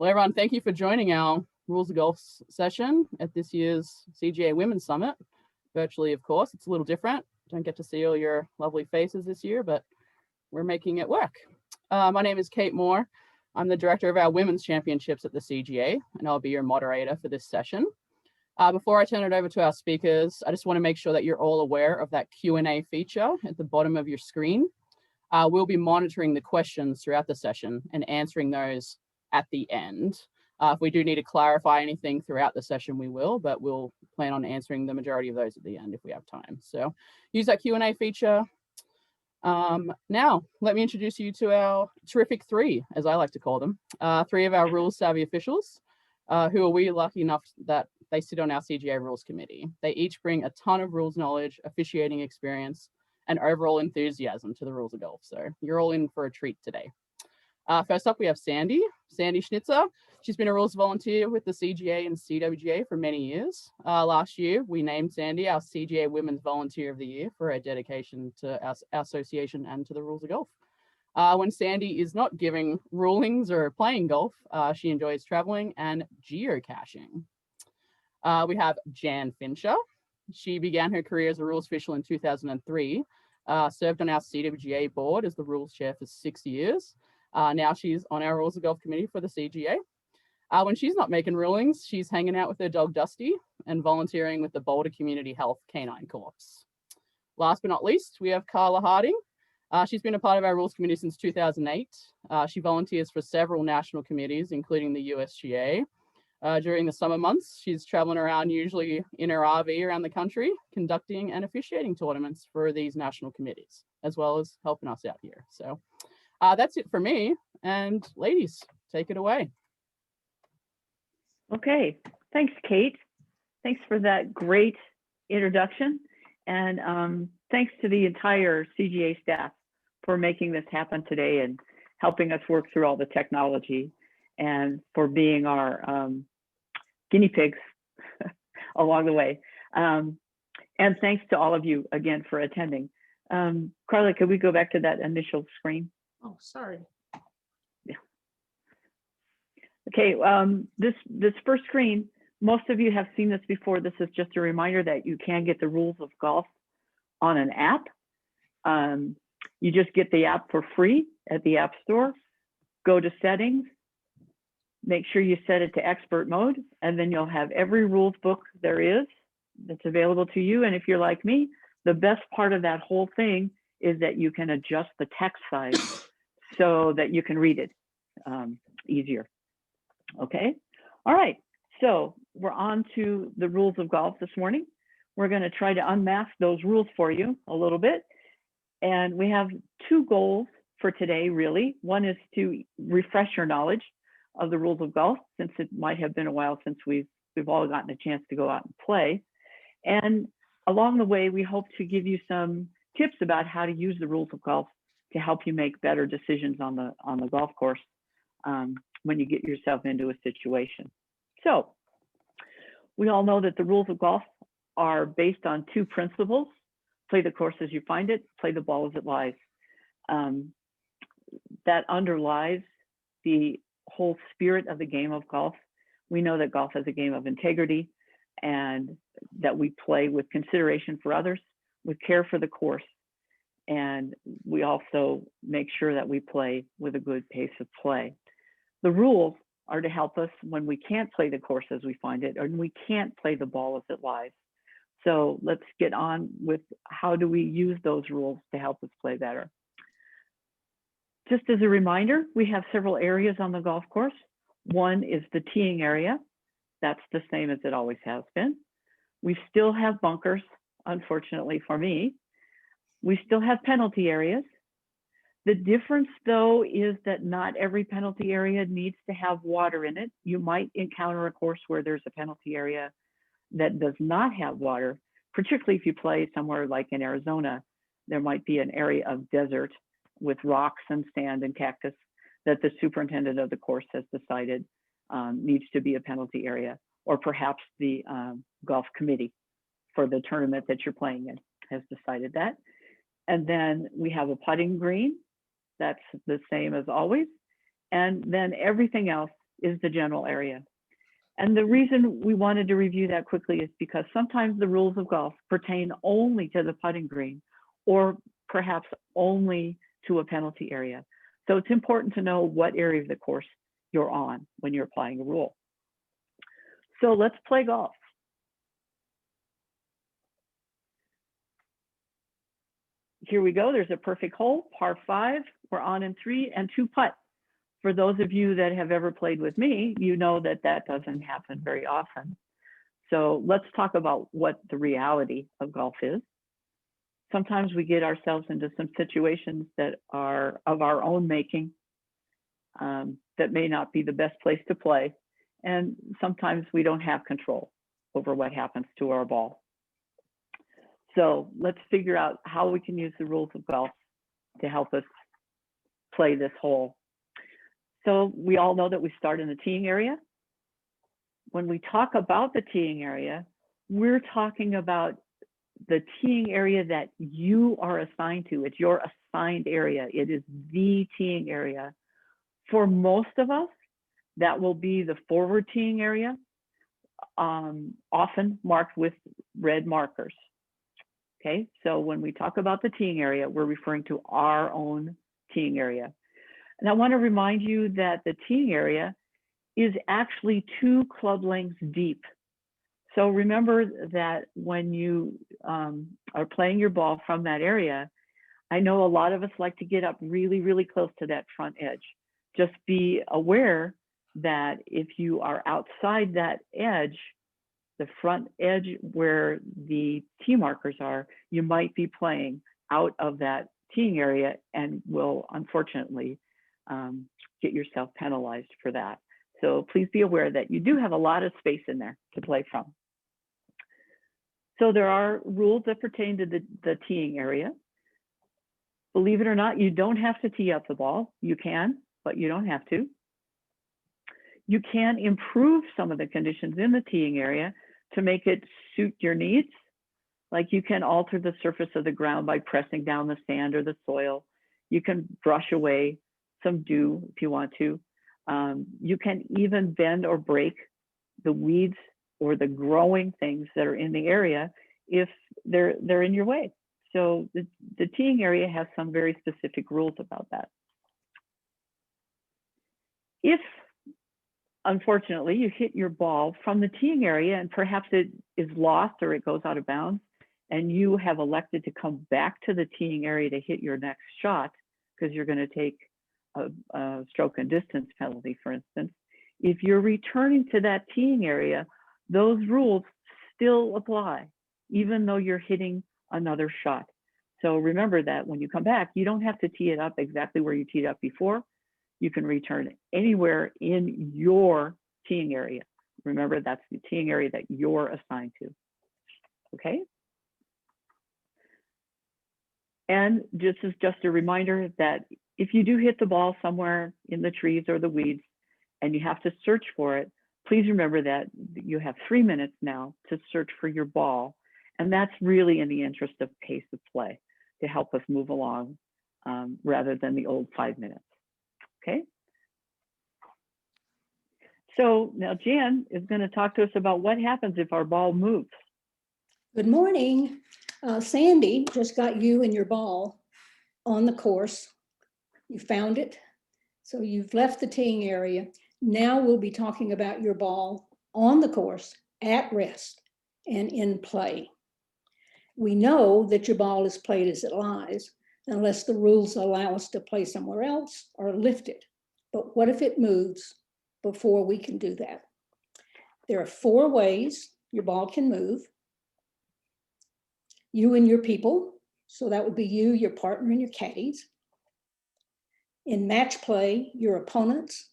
Well, everyone, thank you for joining our Rules of Golf session at this year's CGA Women's Summit. Virtually, of course, it's a little different. Don't get to see all your lovely faces this year, but we're making it work. My name is Kate Moore. I'm the director of our Women's Championships at the CGA, and I'll be your moderator for this session. Before I turn it over to our speakers, I just want to make sure that you're all aware of that Q&A feature at the bottom of your screen. We'll be monitoring the questions throughout the session and answering those at the end. If we do need to clarify anything throughout the session, we will, but we'll plan on answering the majority of those at the end if we have time. So use that Q&A feature. Now, let me introduce you to our terrific three, as I like to call them, three of our rules savvy officials, who are we lucky enough that they sit on our CGA rules committee. They each bring a ton of rules knowledge, officiating experience, and overall enthusiasm to the rules of golf. So you're all in for a treat today. First up, we have Sandy Schnitzer. She's been a rules volunteer with the CGA and CWGA for many years. Last year, we named Sandy our CGA Women's Volunteer of the Year for her dedication to our association and to the rules of golf. When Sandy is not giving rulings or playing golf, she enjoys traveling and geocaching. We have Jan Fincher. She began her career as a rules official in 2003, served on our CWGA board as the rules chair for 6 years. Now she's on our Rules of Golf committee for the CGA. When she's not making rulings, she's hanging out with her dog Dusty and volunteering with the Boulder Community Health Canine Corps. Last but not least, we have Carla Harding. She's been a part of our rules committee since 2008. She volunteers for several national committees, including the USGA. During the summer months, she's traveling around, usually in her RV around the country, conducting and officiating tournaments for these national committees, as well as helping us out here. So that's it for me. And ladies, take it away. Okay, thanks, Kate. Thanks for that great introduction. And thanks to the entire CGA staff for making this happen today and helping us work through all the technology and for being our guinea pigs along the way. And thanks to all of you again for attending. Carla, could we go back to that initial screen? Oh, sorry. Yeah. Okay, this first screen, most of you have seen this before. This is just a reminder that you can get the rules of golf on an app. You just get the app for free at the App Store. Go to settings, make sure you set it to expert mode, and then you'll have every rules book there is that's available to you. And if you're like me, the best part of that whole thing is that you can adjust the text size so that you can read it easier. Okay, all right, so we're on to the rules of golf this morning. We're going to try to unmask those rules for you a little bit. And we have two goals for today, really. One is to refresh your knowledge of the rules of golf, since it might have been a while since we've all gotten a chance to go out and play. And along the way, we hope to give you some tips about how to use the rules of golf to help you make better decisions on the golf course when you get yourself into a situation. So we all know that the rules of golf are based on two principles: play the course as you find it, play the ball as it lies. That underlies the whole spirit of the game of golf. We know that golf is a game of integrity and that we play with consideration for others, with care for the course. And we also make sure that we play with a good pace of play. The rules are to help us when we can't play the course as we find it, or we can't play the ball as it lies. So let's get on with how do we use those rules to help us play better. Just as a reminder, we have several areas on the golf course. One is the teeing area. That's the same as it always has been. We still have bunkers, unfortunately for me. We still have penalty areas. The difference, though, is that not every penalty area needs to have water in it. You might encounter a course where there's a penalty area that does not have water, particularly if you play somewhere like in Arizona. There might be an area of desert with rocks and sand and cactus that the superintendent of the course has decided needs to be a penalty area, or perhaps the golf committee for the tournament that you're playing in has decided that. And then we have a putting green. That's the same as always. And then everything else is the general area. And the reason we wanted to review that quickly is because sometimes the rules of golf pertain only to the putting green, or perhaps only to a penalty area. So it's important to know what area of the course you're on when you're applying a rule. So let's play golf. Here we go. There's a perfect hole, par 5. We're on in 3 and 2 putt. For those of you that have ever played with me, you know that that doesn't happen very often. So let's talk about what the reality of golf is. Sometimes we get ourselves into some situations that are of our own making, that may not be the best place to play. And sometimes we don't have control over what happens to our ball. So let's figure out how we can use the rules of golf to help us play this hole. So we all know that we start in the teeing area. When we talk about the teeing area, we're talking about the teeing area that you are assigned to. It's your assigned area. It is the teeing area. For most of us, that will be the forward teeing area, often marked with red markers. Okay, so when we talk about the teeing area, we're referring to our own teeing area. And I want to remind you that the teeing area is actually 2 club lengths deep. So remember that when you are playing your ball from that area, I know a lot of us like to get up really, really close to that front edge. Just be aware that if you are outside that edge, the front edge where the tee markers are, you might be playing out of that teeing area and will unfortunately get yourself penalized for that. So please be aware that you do have a lot of space in there to play from. So there are rules that pertain to the teeing area. Believe it or not, you don't have to tee up the ball. You can, but you don't have to. You can improve some of the conditions in the teeing area to make it suit your needs. Like you can alter the surface of the ground by pressing down the sand or the soil. You can brush away some dew if you want to. You can even bend or break the weeds or the growing things that are in the area if they're in your way. So the teeing area has some very specific rules about that. If, unfortunately, you hit your ball from the teeing area and perhaps it is lost or it goes out of bounds, and you have elected to come back to the teeing area to hit your next shot because you're going to take a stroke and distance penalty, for instance, if you're returning to that teeing area, those rules still apply, even though you're hitting another shot. So remember that when you come back, you don't have to tee it up exactly where you teed up before. You can return anywhere in your teeing area. Remember, that's the teeing area that you're assigned to. Okay? And this is just a reminder that if you do hit the ball somewhere in the trees or the weeds and you have to search for it, please remember that you have 3 minutes now to search for your ball. And that's really in the interest of pace of play to help us move along rather than the old 5 minutes. Okay. So now Jan is going to talk to us about what happens if our ball moves. Good morning. Sandy just got you and your ball on the course. You found it. So you've left the teeing area. Now we'll be talking about your ball on the course, at rest, and in play. We know that your ball is played as it lies, unless the rules allow us to play somewhere else or lift it. But what if it moves before we can do that? There are 4 ways your ball can move. You and your people, so that would be you, your partner, and your caddies. In match play, your opponents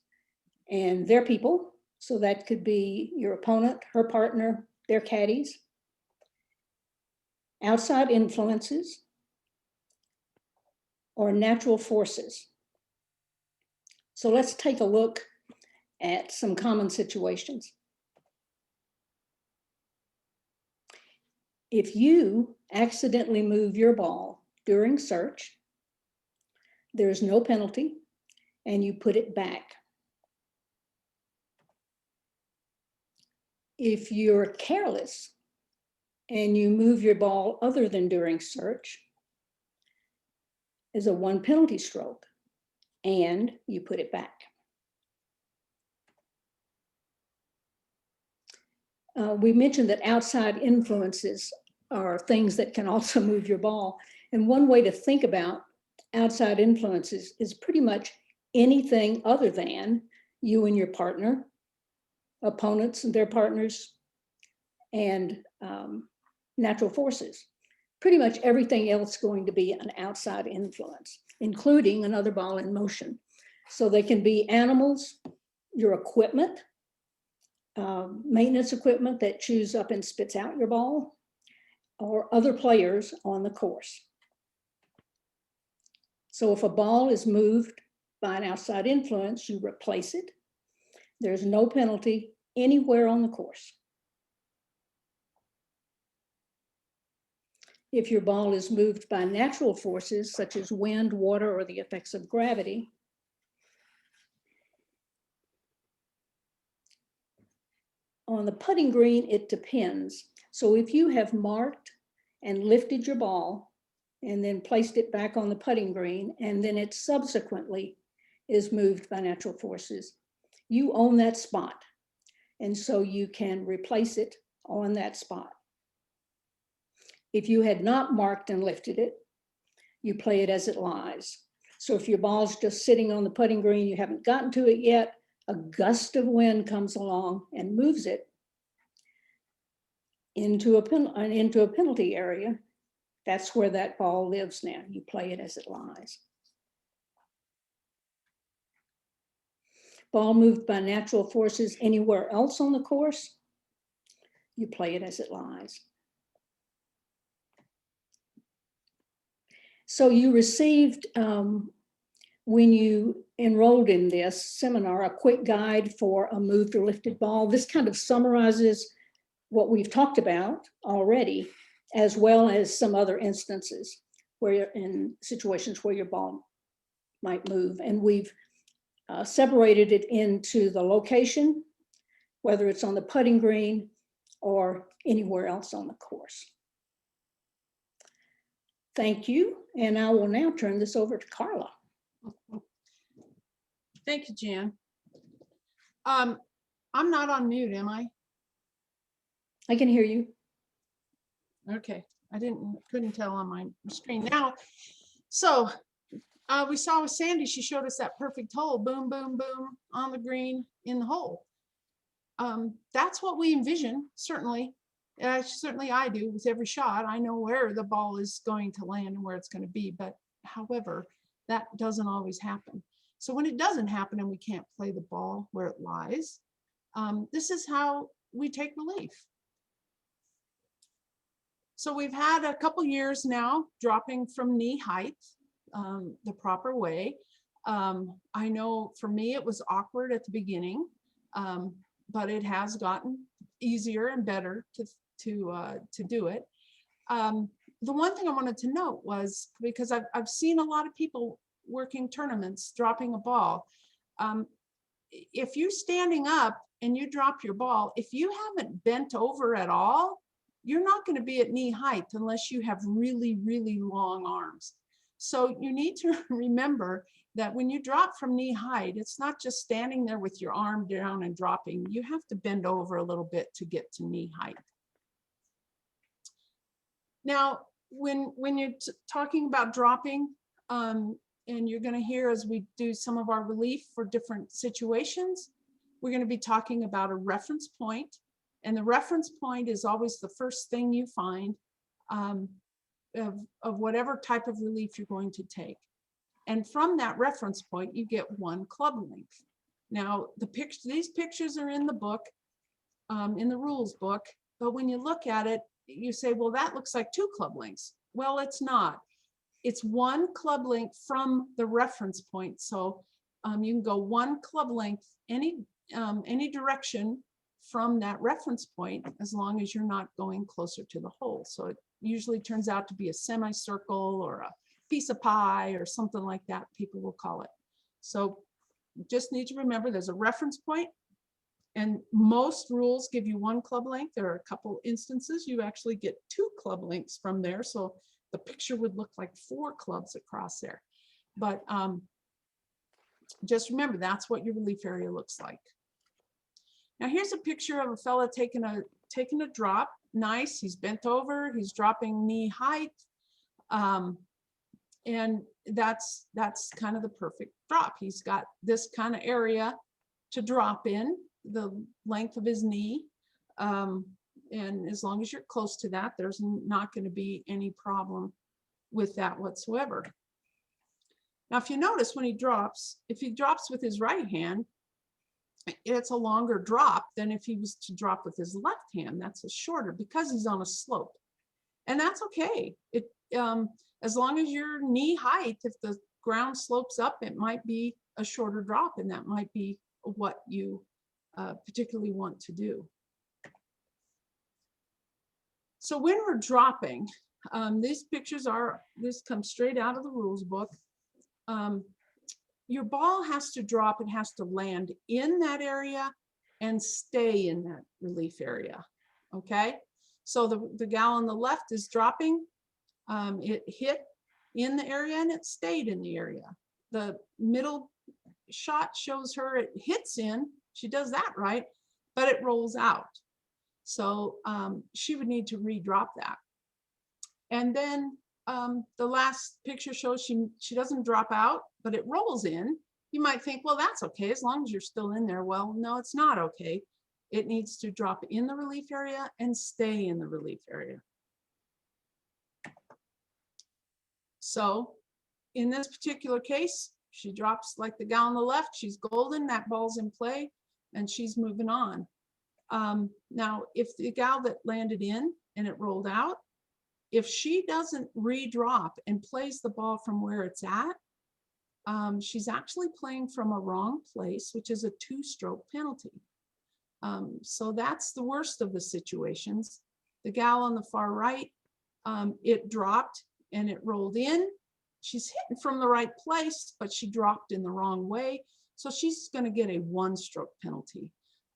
and their people, so that could be your opponent, her partner, their caddies. Outside influences or natural forces. So let's take a look at some common situations. If you accidentally move your ball during search, there's no penalty and you put it back. If you're careless and you move your ball other than during search, is a 1 penalty stroke, and you put it back. We mentioned that outside influences are things that can also move your ball. And one way to think about outside influences is pretty much anything other than you and your partner, opponents and their partners, and natural forces. Pretty much everything else going to be an outside influence, including another ball in motion. So they can be animals, your equipment, maintenance equipment that chews up and spits out your ball, or other players on the course. So if a ball is moved by an outside influence, you replace it. There's no penalty anywhere on the course. If your ball is moved by natural forces, such as wind, water, or the effects of gravity, on the putting green, it depends. So if you have marked and lifted your ball and then placed it back on the putting green, and then it subsequently is moved by natural forces, you own that spot. And so you can replace it on that spot. If you had not marked and lifted it, you play it as it lies. So if your ball's just sitting on the putting green, you haven't gotten to it yet, a gust of wind comes along and moves it into a penalty area. That's where that ball lives now. You play it as it lies. Ball moved by natural forces anywhere else on the course, you play it as it lies. So you received, when you enrolled in this seminar, a quick guide for a moved or lifted ball. This kind of summarizes what we've talked about already, as well as some other instances where you're in situations where your ball might move. And we've separated it into the location, whether it's on the putting green or anywhere else on the course. Thank you. And I will now turn this over to Carla. Thank you, Jan. I'm not on mute, am I? I can hear you. Okay, couldn't tell on my screen now. So we saw with Sandy, she showed us that perfect hole, boom, boom, boom, on the green in the hole. That's what we envision, certainly. Certainly I do with every shot. I know where the ball is going to land and where it's going to be, but however, that doesn't always happen. So when it doesn't happen and we can't play the ball where it lies, this is how we take relief. So we've had a couple years now dropping from knee height the proper way. I know for me it was awkward at the beginning, but it has gotten easier and better to do it. The one thing I wanted to note was, because I've seen a lot of people working tournaments dropping a ball. If you're standing up and you drop your ball, if you haven't bent over at all, you're not going to be at knee height unless you have really, really long arms. So you need to remember that when you drop from knee height, it's not just standing there with your arm down and dropping. You have to bend over a little bit to get to knee height. Now, when you're talking about dropping, and you're going to hear as we do some of our relief for different situations, we're going to be talking about a reference point. And the reference point is always the first thing you find of whatever type of relief you're going to take. And from that reference point, you get 1 club length. Now, these pictures are in the book, in the rules book, but when you look at it, you say, well, that looks like 2 club lengths. Well, it's not. It's 1 club length from the reference point. So you can go 1 club length any direction from that reference point, as long as you're not going closer to the hole. So it usually turns out to be a semicircle or a piece of pie or something like that, people will call it. So just need to remember there's a reference point And most rules give you 1 club length. There are a couple instances you actually get 2 club lengths from there. So the picture would look like 4 clubs across there. But just remember, that's what your relief area looks like. Now here's a picture of a fella taking a drop. Nice, he's bent over, he's dropping knee height. And that's kind of the perfect drop. He's got this kind of area to drop in, the length of his knee. And as long as you're close to that, there's not going to be any problem with that whatsoever. Now, if you notice when he drops, if he drops with his right hand, it's a longer drop than if he was to drop with his left hand. That's a shorter because he's on a slope. And that's okay. As long as your knee height, if the ground slopes up, it might be a shorter drop, and that might be what you particularly want to do. So when we're dropping, these pictures this comes straight out of the rules book. Your ball has to drop, it has to land in that area and stay in that relief area, okay? So the gal on the left is dropping, it hit in the area and it stayed in the area. The middle shot shows her it hits in, she does that right, but it rolls out. So she would need to re-drop that. And then the last picture shows she doesn't drop out, but it rolls in. You might think, well, that's okay as long as you're still in there. Well, no, it's not okay. It needs to drop in the relief area and stay in the relief area. So in this particular case, she drops like the gal on the left. She's golden, that ball's in play, and she's moving on. Now, if the gal that landed in and it rolled out, if she doesn't re-drop and plays the ball from where it's at, she's actually playing from a wrong place, which is a 2-stroke penalty. So that's the worst of the situations. The gal on the far right, it dropped and it rolled in. She's hitting from the right place, but she dropped in the wrong way. So she's going to get a 1-stroke penalty.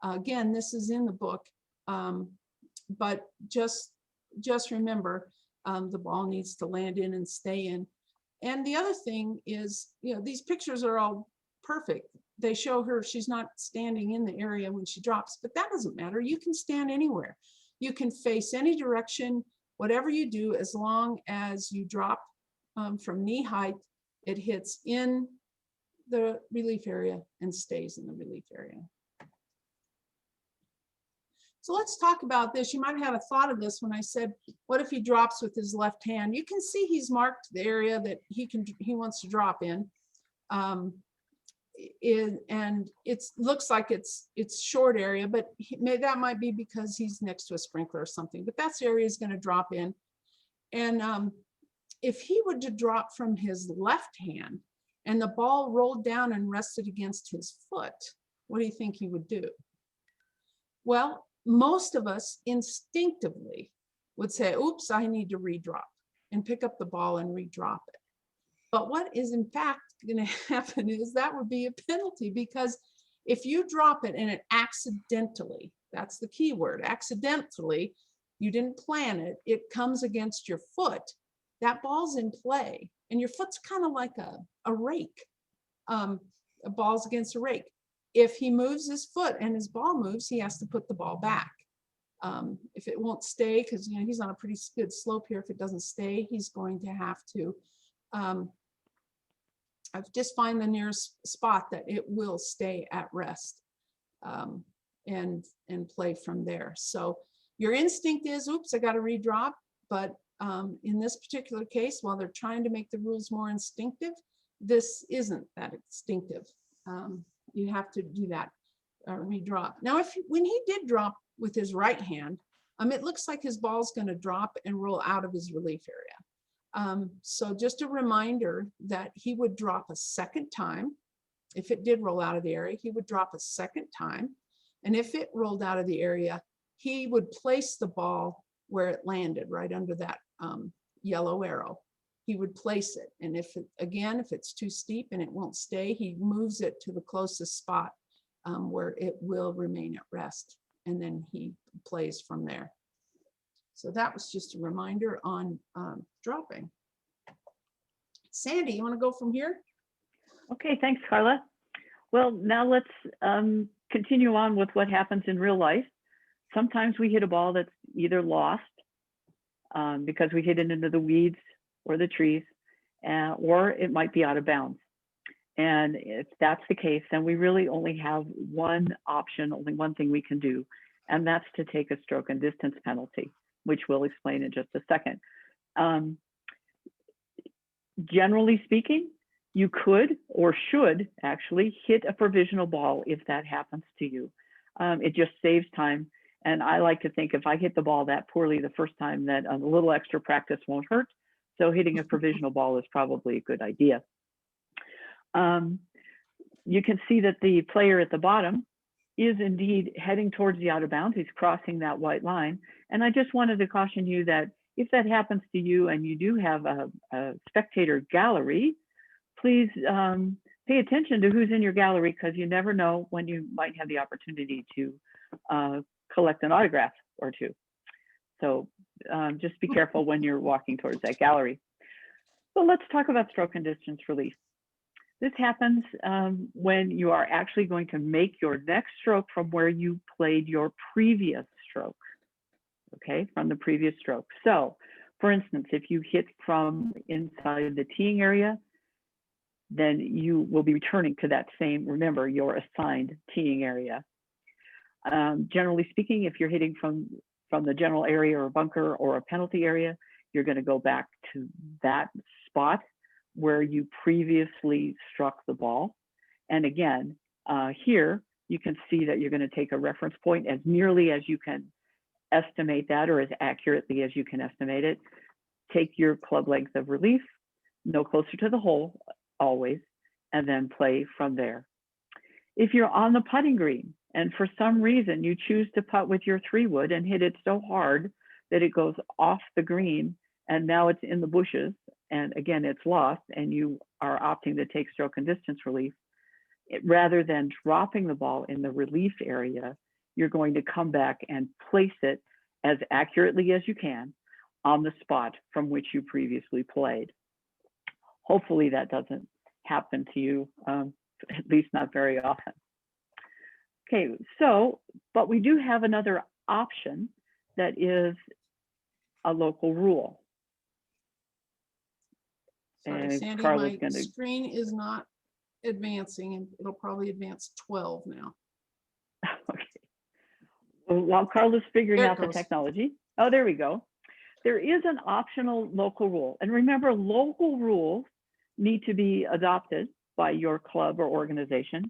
Again, this is in the book, but just remember, the ball needs to land in and stay in. And the other thing is, these pictures are all perfect. They show her she's not standing in the area when she drops, but that doesn't matter. You can stand anywhere. You can face any direction, whatever you do, as long as you drop from knee height, it hits in the relief area and stays in the relief area. So let's talk about this. You might have a thought of this when I said, what if he drops with his left hand? You can see he's marked the area that he wants to drop in. And it looks like it's short area, but that might be because he's next to a sprinkler or something, but that's the area he's going to drop in. And if he were to drop from his left hand and the ball rolled down and rested against his foot, what do you think he would do? Well, most of us instinctively would say, oops, I need to re-drop, and pick up the ball and re-drop it. But what is in fact going to happen is that would be a penalty, because if you drop it and it accidentally, that's the key word, accidentally, you didn't plan it, it comes against your foot, that ball's in play, and your foot's kind of like a rake. A ball's against a rake. If he moves his foot and his ball moves, he has to put the ball back. If it won't stay, because he's on a pretty good slope here, if it doesn't stay, he's going to have to just find the nearest spot that it will stay at rest, and play from there. So your instinct is, oops, I got to redrop. But in this particular case, while they're trying to make the rules more instinctive, this isn't that instinctive. You have to do that redrop. Now, when he did drop with his right hand, it looks like his ball's going to drop and roll out of his relief area. So just a reminder that he would drop a second time. If it did roll out of the area, he would drop a second time. And if it rolled out of the area, he would place the ball where it landed, right under that yellow arrow. He would place it. And if it's too steep and it won't stay, he moves it to the closest spot where it will remain at rest, and then he plays from there. So that was just a reminder on dropping. Sandy, you want to go from here? Okay, thanks, Carla. Well, now let's continue on with what happens in real life. Sometimes we hit a ball that's either lost because we hit it into the weeds or the trees, or it might be out of bounds. And if that's the case, then we really only have one option, only one thing we can do, and that's to take a stroke and distance penalty, which we'll explain in just a second. Generally speaking, you could or should actually hit a provisional ball if that happens to you. It just saves time. And I like to think if I hit the ball that poorly the first time, that a little extra practice won't hurt. So hitting a provisional ball is probably a good idea. You can see that the player at the bottom is indeed heading towards the out of bounds. He's crossing that white line. And I just wanted to caution you that if that happens to you and you do have a spectator gallery, please pay attention to who's in your gallery, because you never know when you might have the opportunity to collect an autograph or two. So just be careful when you're walking towards that gallery. But let's talk about stroke and distance relief. This happens when you are actually going to make your next stroke from where you played your previous stroke, okay, from the previous stroke. So, for instance, if you hit from inside the teeing area, then you will be returning to that same, remember, your assigned teeing area. Generally speaking, if you're hitting from the general area or bunker or a penalty area, you're going to go back to that spot where you previously struck the ball. And again, here you can see that you're going to take a reference point as nearly as you can estimate that, or as accurately as you can estimate it. Take your club length of relief, no closer to the hole always, and then play from there. If you're on the putting green and for some reason you choose to putt with your 3-wood and hit it so hard that it goes off the green and now it's in the bushes, and again, it's lost, and you are opting to take stroke and distance relief, rather than dropping the ball in the relief area, you're going to come back and place it as accurately as you can on the spot from which you previously played. Hopefully that doesn't happen to you, at least not very often. Okay, so, but we do have another option that is a local rule. Sorry, And Sandy, Carla's my gonna... screen is not advancing, and it'll probably advance 12 now. Okay. Well, while Carla's figuring There it out the goes. technology, oh, there we go. There is an optional local rule. And remember, local rules need to be adopted by your club or organization.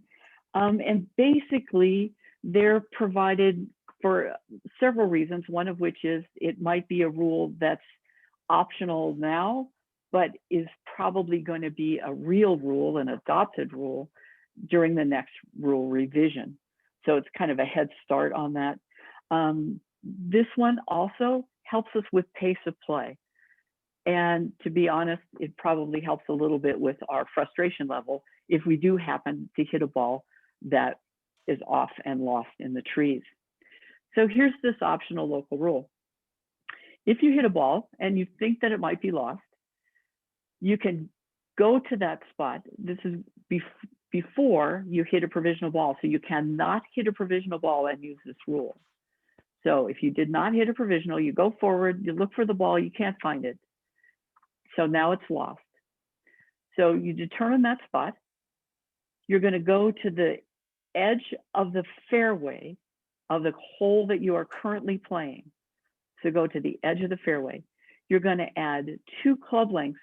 And basically, they're provided for several reasons, one of which is it might be a rule that's optional now, but is probably going to be a real rule, an adopted rule, during the next rule revision. So it's kind of a head start on that. This one also helps us with pace of play. And to be honest, it probably helps a little bit with our frustration level if we do happen to hit a ball that is off and lost in the trees. So here's this optional local rule. If you hit a ball and you think that it might be lost, you can go to that spot. This is before you hit a provisional ball. So you cannot hit a provisional ball and use this rule. So if you did not hit a provisional, you go forward, you look for the ball, you can't find it. So now it's lost. So you determine that spot. You're going to go to the edge of the fairway of the hole that you are currently playing. So go to the edge of the fairway. You're going to add 2 club lengths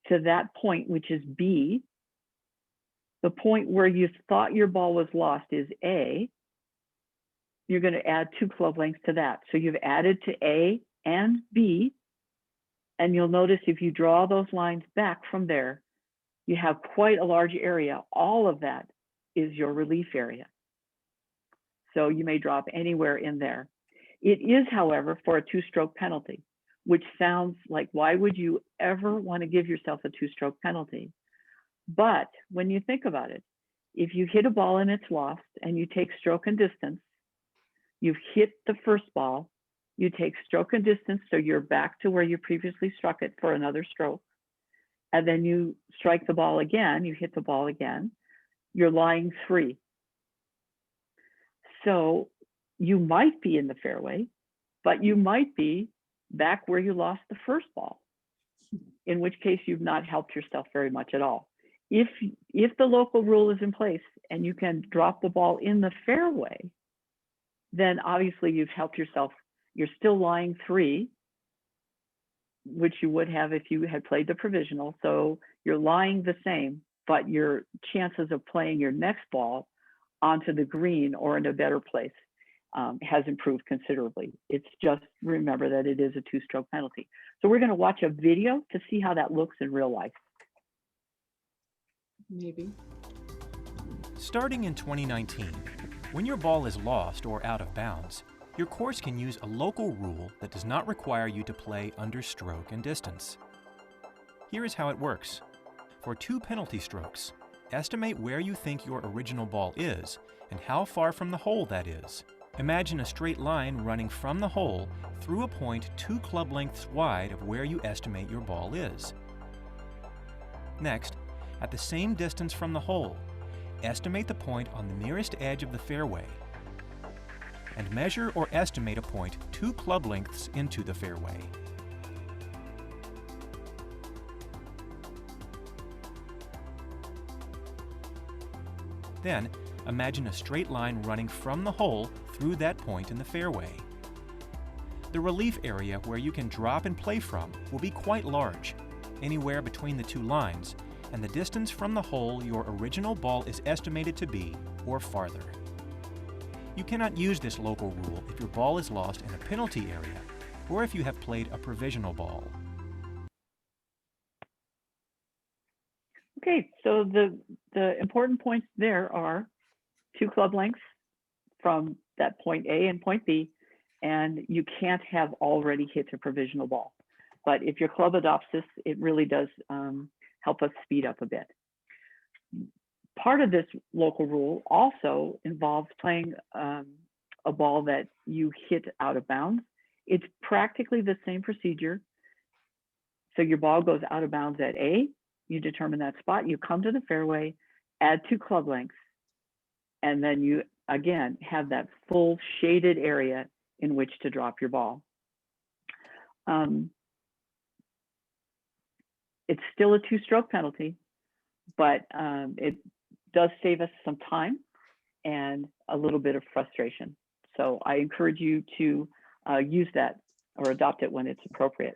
to that point, which is B. The point where you thought your ball was lost is A. You're going to add 2 club lengths to that. So you've added to A and B. And you'll notice if you draw those lines back from there, you have quite a large area. All of that is your relief area. So you may drop anywhere in there. It is, however, for a 2-stroke penalty, which sounds like, why would you ever want to give yourself a 2-stroke penalty? But when you think about it, if you hit a ball and it's lost and you take stroke and distance, you've hit the first ball, you take stroke and distance, so you're back to where you previously struck it for another stroke. And then you strike the ball again, you hit the ball again, you're lying 3. So you might be in the fairway, but you might be back where you lost the first ball, in which case you've not helped yourself very much at all. If the local rule is in place and you can drop the ball in the fairway, then obviously you've helped yourself. You're still lying 3, which you would have if you had played the provisional. So you're lying the same, but your chances of playing your next ball onto the green or in a better place has improved considerably. It's just, remember that it is a 2-stroke penalty. So we're going to watch a video to see how that looks in real life. Maybe. Starting in 2019, when your ball is lost or out of bounds, your course can use a local rule that does not require you to play under stroke and distance. Here is how it works. For 2 penalty strokes, estimate where you think your original ball is and how far from the hole that is. Imagine a straight line running from the hole through a point 2 club lengths wide of where you estimate your ball is. Next, at the same distance from the hole, estimate the point on the nearest edge of the fairway and measure or estimate a point 2 club lengths into the fairway. Then, imagine a straight line running from the hole through that point in the fairway. The relief area where you can drop and play from will be quite large, anywhere between the 2 lines, and the distance from the hole your original ball is estimated to be, or farther. You cannot use this local rule if your ball is lost in a penalty area, or if you have played a provisional ball. Okay, so the important points there are 2 club lengths from that point A and point B, and you can't have already hit a provisional ball. But if your club adopts this, it really does help us speed up a bit. Part of this local rule also involves playing a ball that you hit out of bounds. It's practically the same procedure. So your ball goes out of bounds at A, you determine that spot, you come to the fairway, add 2 club lengths, and then you, again, have that full shaded area in which to drop your ball. It's still a 2-stroke penalty, but it does save us some time and a little bit of frustration. So I encourage you to use that or adopt it when it's appropriate.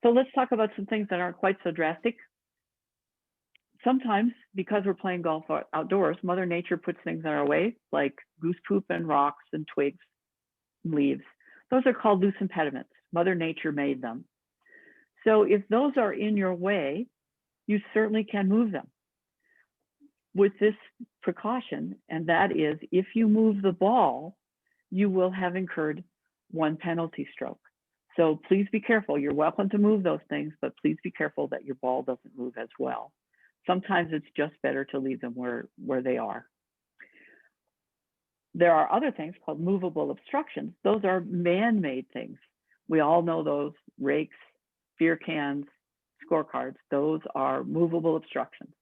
So let's talk about some things that aren't quite so drastic. Sometimes, because we're playing golf outdoors, Mother Nature puts things in our way, like goose poop and rocks and twigs and leaves. Those are called loose impediments. Mother Nature made them. So if those are in your way, you certainly can move them with this precaution, and that is if you move the ball, you will have incurred 1 penalty stroke. So please be careful. You're welcome to move those things, but please be careful that your ball doesn't move as well. Sometimes it's just better to leave them where they are. There are other things called movable obstructions. Those are man-made things. We all know those: rakes, beer cans, scorecards. Those are movable obstructions.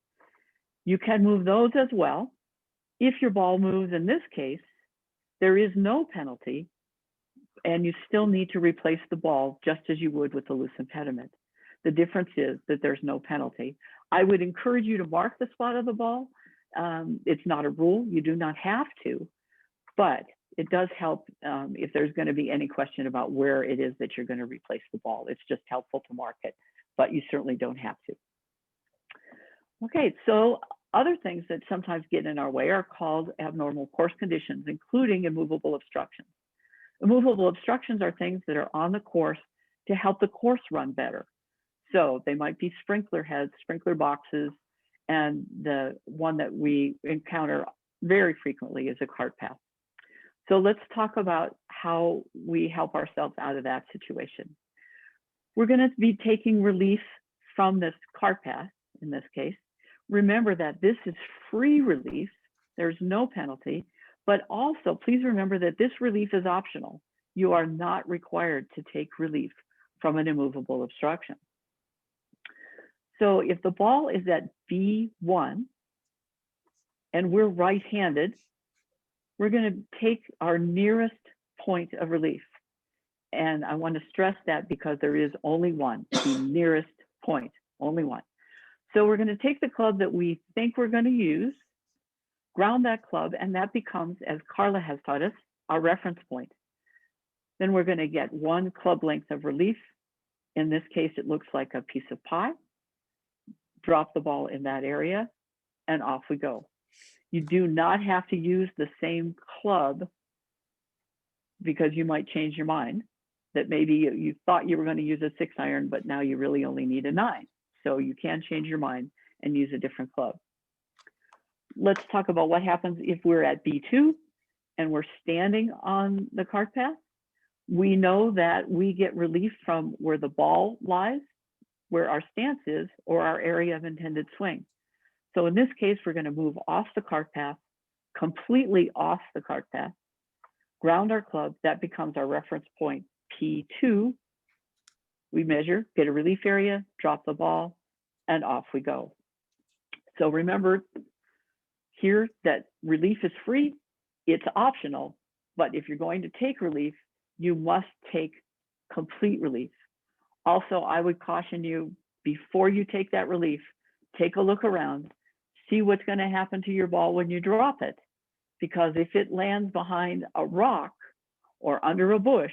You can move those as well. If your ball moves in this case, there is no penalty, and you still need to replace the ball just as you would with the loose impediment. The difference is that there's no penalty. I would encourage you to mark the spot of the ball. It's not a rule. You do not have to, but it does help if there's going to be any question about where it is that you're going to replace the ball. It's just helpful to mark it, but you certainly don't have to. Okay, so other things that sometimes get in our way are called abnormal course conditions, including immovable obstructions. Immovable obstructions are things that are on the course to help the course run better. So they might be sprinkler heads, sprinkler boxes, and the one that we encounter very frequently is a cart path. So let's talk about how we help ourselves out of that situation. We're going to be taking relief from this cart path, in this case. remember that this is free relief. There's no penalty, but also please remember that this relief is optional. You are not required to take relief from an immovable obstruction. So if the ball is at B1 and we're right-handed, we're going to take our nearest point of relief. And I want to stress that because there is only one, the nearest point, only one. So we're going to take the club that we think we're going to use, ground that club, and that becomes, as Carla has taught us, our reference point. Then we're going to get one club length of relief. In this case, it looks like a piece of pie. Drop the ball in that area, and off we go. You do not have to use the same club because you might change your mind that maybe you thought you were going to use a 6-iron, but now you really only need a 9. So you can change your mind and use a different club. Let's talk about what happens if we're at B2 and we're standing on the cart path. We know that we get relief from where the ball lies, where our stance is, or our area of intended swing. So in this case, we're going to move off the cart path, completely off the cart path, ground our club. That becomes our reference point P2. We measure, get a relief area, drop the ball, and off we go. So remember here that relief is free, it's optional, but if you're going to take relief, you must take complete relief. Also, I would caution you, before you take that relief, take a look around, see what's going to happen to your ball when you drop it. Because if it lands behind a rock or under a bush,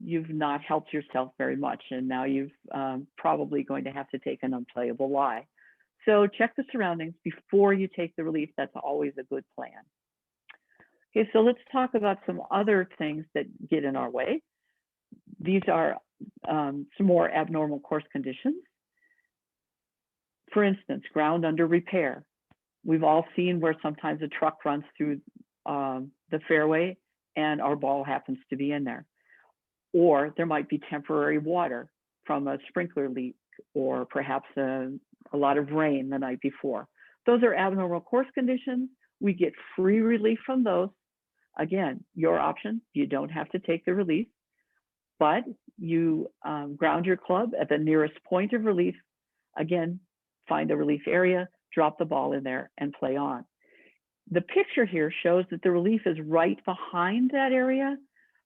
you've not helped yourself very much. And now you've probably going to have to take an unplayable lie. So check the surroundings before you take the relief. That's always a good plan. Okay, so let's talk about some other things that get in our way. These are some more abnormal course conditions. For instance, ground under repair. We've all seen where sometimes a truck runs through the fairway and our ball happens to be in there. Or there might be temporary water from a sprinkler leak, or perhaps a lot of rain the night before. Those are abnormal course conditions. We get free relief from those. Again, your option, you don't have to take the relief, but you ground your club at the nearest point of relief. Again, find a relief area, drop the ball in there, and play on. The picture here shows that the relief is right behind that area,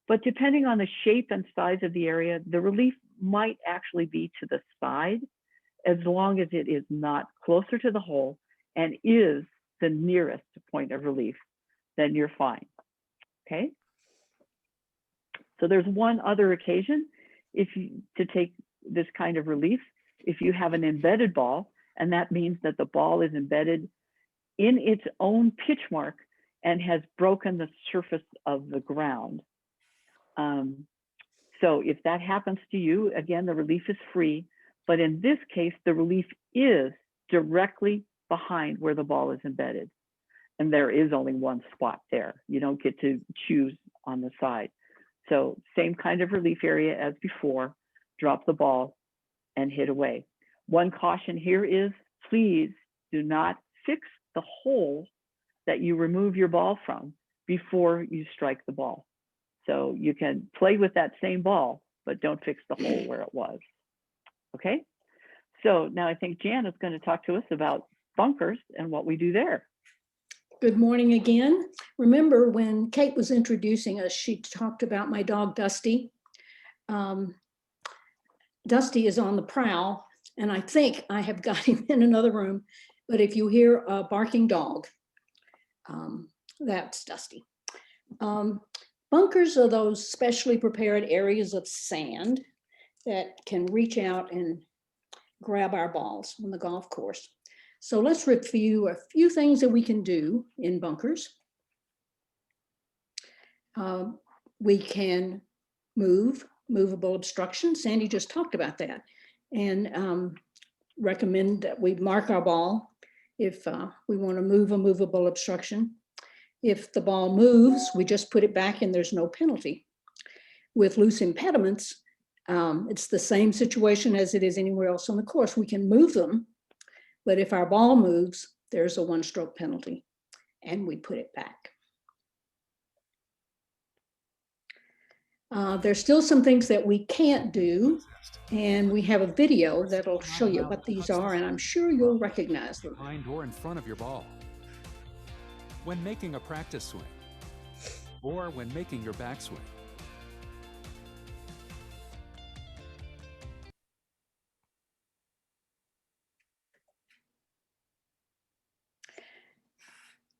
but depending on the shape and size of the area, the relief might actually be to the side, as long as it is not closer to the hole and is the nearest point of relief, then you're fine. Okay? So there's one other occasion to take this kind of relief. If you have an embedded ball, and that means that the ball is embedded in its own pitch mark and has broken the surface of the ground. So if that happens to you, again, the relief is free, but in this case, the relief is directly behind where the ball is embedded. And there is only one spot there. You don't get to choose on the side. So same kind of relief area as before, drop the ball and hit away. One caution here is, please do not fix the hole that you remove your ball from before you strike the ball. So you can play with that same ball, but don't fix the hole where it was. Okay, so now I think Jan is going to talk to us about bunkers and what we do there. Good morning again. Remember when Kate was introducing us, she talked about my dog, Dusty. Dusty is on the prowl, and I think I have got him in another room, but if you hear a barking dog, that's Dusty. Bunkers are those specially prepared areas of sand that can reach out and grab our balls on the golf course. So let's review a few things that we can do in bunkers. We can move movable obstructions. Sandy just talked about that, and recommend that we mark our ball if we want to move a movable obstruction. If the ball moves, we just put it back and there's no penalty. With loose impediments, it's the same situation as it is anywhere else on the course. We can move them, But if our ball moves, there's a 1-stroke penalty, and we put it back. There's still some things that we can't do, and we have a video that'll show you what these are, and I'm sure you'll recognize them. Behind or in front of your ball. When making a practice swing, or when making your backswing.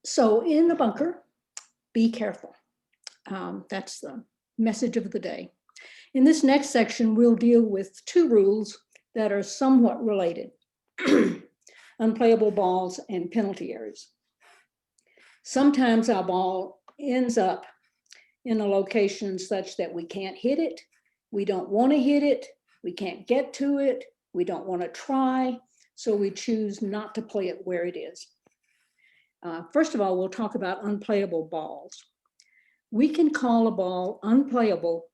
So in the bunker, be careful. That's the message of the day. In this next section, we'll deal with 2 rules that are somewhat related: unplayable balls and penalty areas. Sometimes our ball ends up in a location such that we can't hit it, we don't want to hit it, we can't get to it, we don't want to try, so we choose not to play it where it is. First of all, we'll talk about unplayable balls. We can call a ball unplayable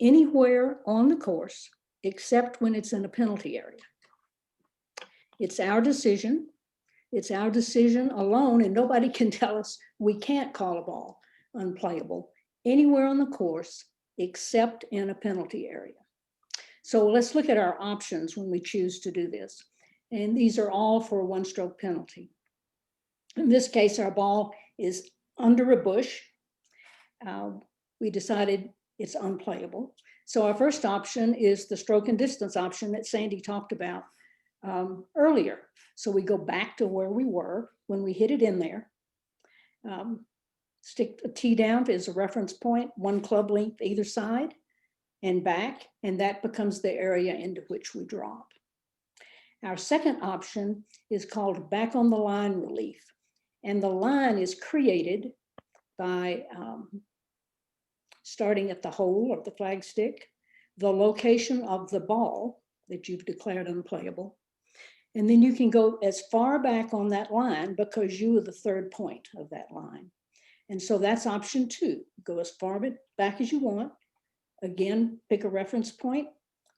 anywhere on the course except when it's in a penalty area. It's our decision. It's our decision alone, and nobody can tell us we can't call a ball unplayable anywhere on the course except in a penalty area. So let's look at our options when we choose to do this. And these are all for a 1-stroke penalty. In this case, our ball is under a bush. We decided it's unplayable. So our first option is the stroke and distance option that Sandy talked about earlier. So we go back to where we were when we hit it in there. Stick a tee down as a reference point, 1 club length either side and back, and that becomes the area into which we drop. Our second option is called back on the line relief. And the line is created by starting at the hole of the flagstick, the location of the ball that you've declared unplayable, and then you can go as far back on that line because you are the 3rd point of that line. And so that's option 2. Go as far back as you want. Again, pick a reference point,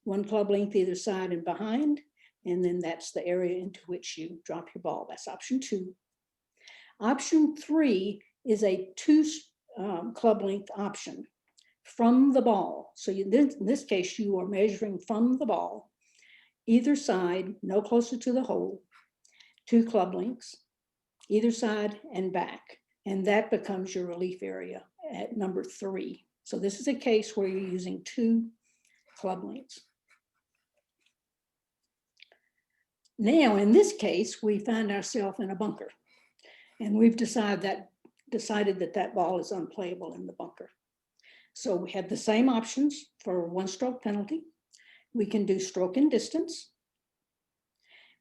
1 club length either side and behind, and then that's the area into which you drop your ball. That's option 2. Option 3 is a 2 club length option from the ball. So in this case, you are measuring from the ball, either side, no closer to the hole, 2 club lengths, either side and back. And that becomes your relief area at number 3. So this is a case where you're using 2 club lengths. Now, in this case, we find ourselves in a bunker. And we've decided that that ball is unplayable in the bunker. So we have the same options for 1-stroke penalty. We can do stroke and distance.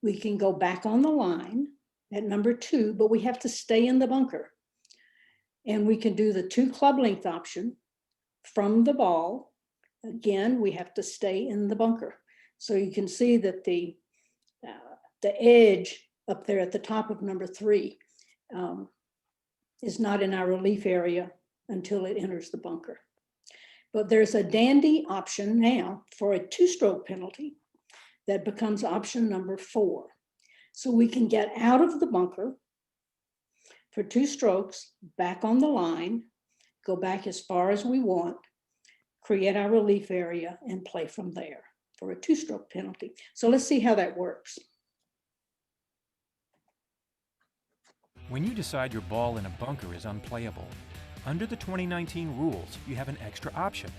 We can go back on the line at number 2, but we have to stay in the bunker. And we can do the 2 club length option from the ball. Again, we have to stay in the bunker. So you can see that the edge up there at the top of number 3 is not in our relief area until it enters the bunker. But there's a dandy option now for a 2-stroke penalty that becomes option number 4. So we can get out of the bunker for 2 strokes, back on the line, go back as far as we want, create our relief area, and play from there for a 2-stroke penalty. So let's see how that works. When you decide your ball in a bunker is unplayable, under the 2019 rules, you have an extra option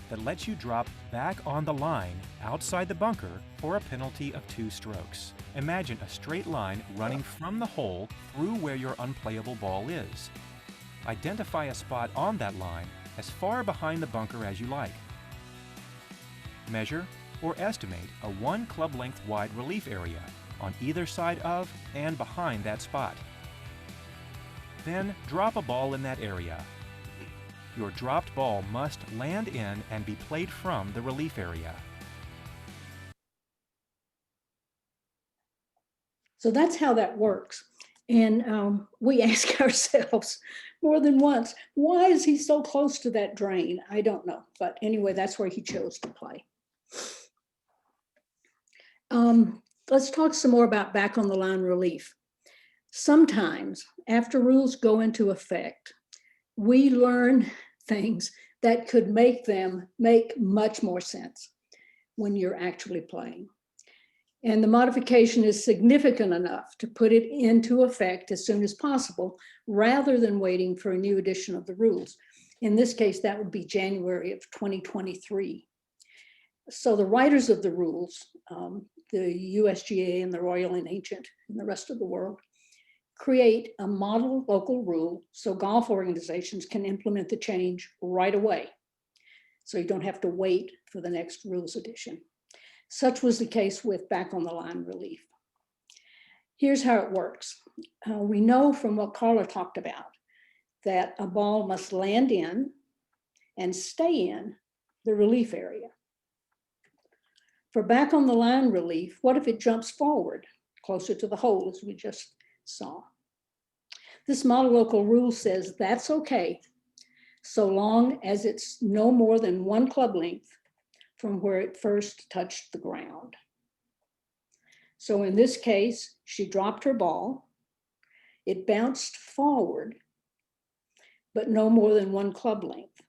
that lets you drop back on the line outside the bunker for a penalty of 2 strokes. Imagine a straight line running from the hole through where your unplayable ball is. Identify a spot on that line as far behind the bunker as you like. Measure or estimate a 1 club length wide relief area on either side of and behind that spot. Then drop a ball in that area. Your dropped ball must land in and be played from the relief area. So that's how that works. And we ask ourselves more than once, why is he so close to that drain? I don't know. But anyway, that's where he chose to play. let's talk some more about back on the line relief. Sometimes after rules go into effect, we learn things that could make them make much more sense when you're actually playing. And the modification is significant enough to put it into effect as soon as possible, rather than waiting for a new edition of the rules. In this case, that would be January of 2023. So the writers of the rules, the USGA and the Royal and Ancient and the rest of the world, create a model local rule so golf organizations can implement the change right away. So you don't have to wait for the next rules edition. Such was the case with back on the line relief. Here's how it works. We know from what Karla talked about that a ball must land in and stay in the relief area. For back on the line relief, what if it jumps forward closer to the hole, as we just saw? This model local rule says that's okay, so long as it's no more than 1 club length from where it first touched the ground. So in this case, she dropped her ball, it bounced forward, but no more than 1 club length,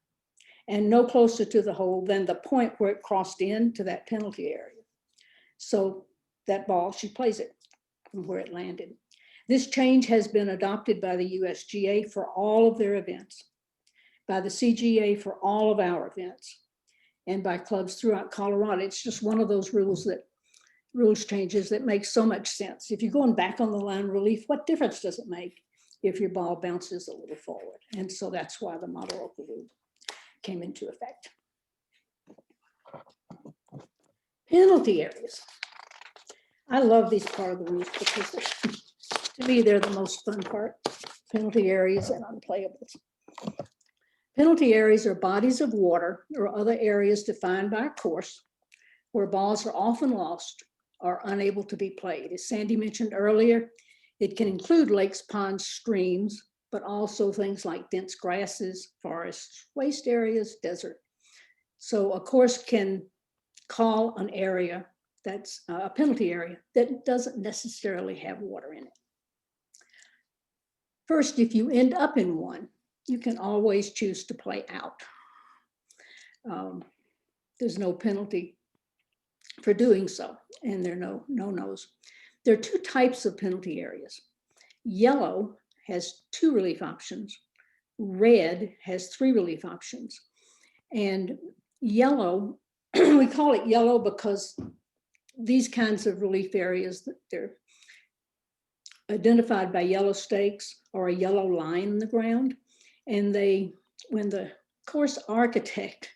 and no closer to the hole than the point where it crossed into that penalty area. So that ball, she plays it from where it landed. This change has been adopted by the USGA for all of their events, by the CGA for all of our events, and by clubs throughout Colorado. It's just one of those rules changes that makes so much sense. If you're going back on the line relief, what difference does it make if your ball bounces a little forward? And so that's why the model local rule came into effect. Penalty areas. I love these part of the rules because to me, they're the most fun part. Penalty areas and unplayables. Penalty areas are bodies of water or other areas defined by a course where balls are often lost or unable to be played. As Sandy mentioned earlier, it can include lakes, ponds, streams, but also things like dense grasses, forests, waste areas, desert. So a course can call an area that's a penalty area that doesn't necessarily have water in it. First, if you end up in one, you can always choose to play out. There's no penalty for doing so, and there are no no-nos. There are 2 types of penalty areas. Yellow has 2 relief options. Red has 3 relief options. And yellow, we call it yellow because these kinds of relief areas, they're identified by yellow stakes or a yellow line in the ground. And when the course architect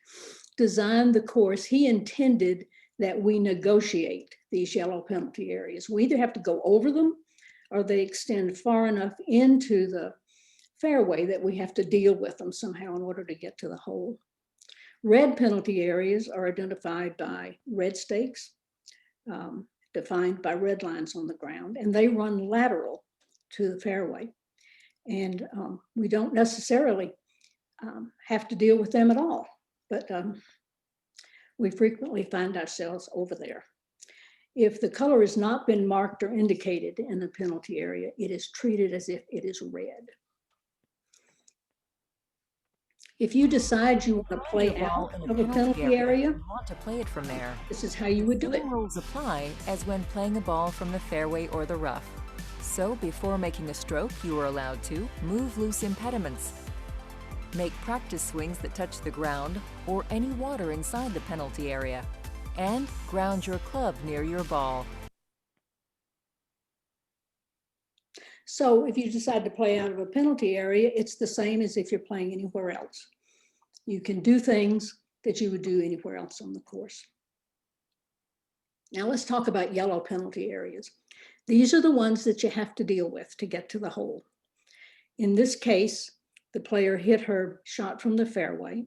designed the course, he intended that we negotiate these yellow penalty areas. We either have to go over them or they extend far enough into the fairway that we have to deal with them somehow in order to get to the hole. Red penalty areas are identified by red stakes, defined by red lines on the ground, and they run lateral to the fairway. And we don't necessarily have to deal with them at all, but we frequently find ourselves over there. If the color has not been marked or indicated in the penalty area, it is treated as if it is red. If you decide you want to play out of a penalty area, and want to play it from there, this is how you would do it. same rules apply as when playing a ball from the fairway or the rough. So before making a stroke, you are allowed to move loose impediments, make practice swings that touch the ground or any water inside the penalty area, and ground your club near your ball. So if you decide to play out of a penalty area, it's the same as if you're playing anywhere else. You can do things that you would do anywhere else on the course. Now let's talk about yellow penalty areas. These are the ones that you have to deal with to get to the hole. In this case, the player hit her shot from the fairway.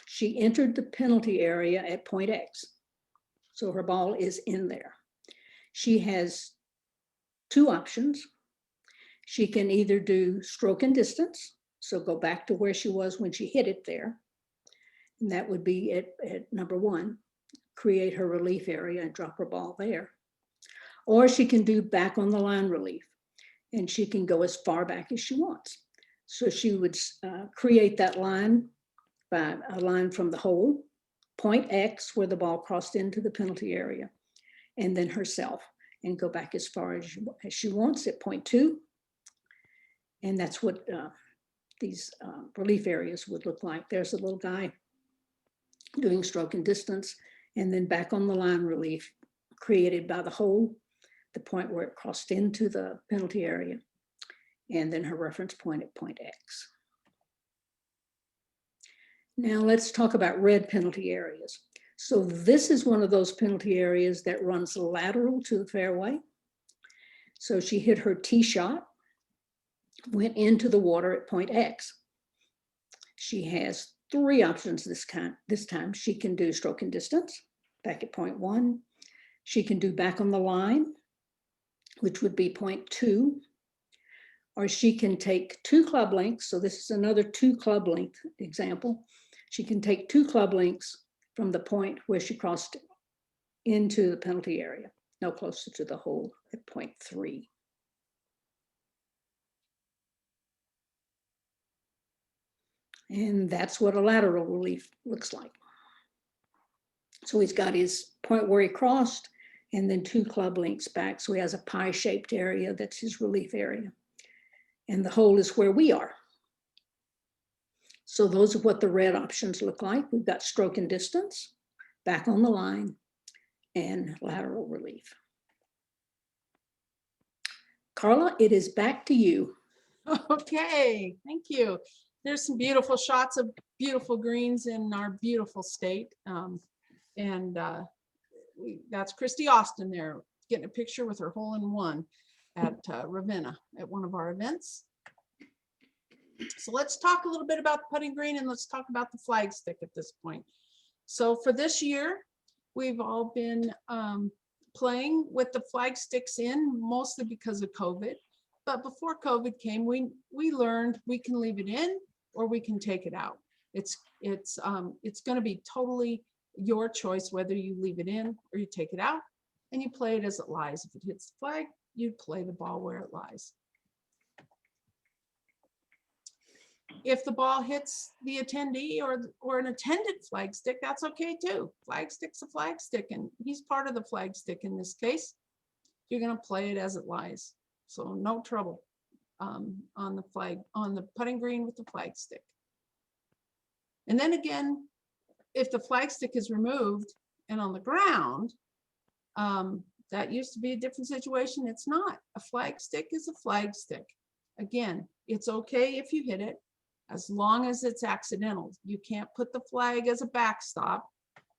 She entered the penalty area at point X. So her ball is in there. She has 2 options. She can either do stroke and distance, so go back to where she was when she hit it there. And that would be at number 1, create her relief area and drop her ball there. or she can do back on the line relief, and she can go as far back as she wants. So she would create that line by a line from the hole, point X where the ball crossed into the penalty area, and then herself, and go back as far as she wants at point 2. And that's what these relief areas would look like. There's a little guy doing stroke and distance, and then back on the line relief created by the hole, the point where it crossed into the penalty area, and then her reference point at point X. Now let's talk about red penalty areas. So this is one of those penalty areas that runs lateral to the fairway. So she hit her tee shot, went into the water at point X. She has 3 options this time. She can do stroke and distance, back at point 1. She can do back on the line, which would be point 2. Or she can take 2 club lengths. So this is another 2 club length example. She can take 2 club lengths from the point where she crossed into the penalty area, no closer to the hole at point 3. And that's what a lateral relief looks like. So he's got his point where he crossed and then 2 club lengths back. So he has a pie-shaped area that's his relief area. And the hole is where we are. So those are what the red options look like. We've got stroke and distance, back on the line, and lateral relief. Carla, it is back to you. Okay, thank you. There's some beautiful shots of beautiful greens in our beautiful state. That's Christy Austin there, getting a picture with her hole-in-one at Ravenna at one of our events. So let's talk a little bit about the putting green, and let's talk about the flag stick at this point. So for this year, we've all been playing with the flag sticks in, mostly because of COVID. But before COVID came, we learned we can leave it in or we can take it out. It's going to be totally your choice whether you leave it in or you take it out, and you play it as it lies. If it hits the flag, you play the ball where it lies. If the ball hits the attendee or an attended flag stick, that's okay too. Flag stick's a flag stick, and he's part of the flag stick in this case. You're going to play it as it lies. So no trouble on the putting green with the flag stick. And then again, if the flag stick is removed and on the ground, that used to be a different situation. It's not. A flag stick is a flag stick. Again, it's okay if you hit it, as long as it's accidental. You can't put the flag as a backstop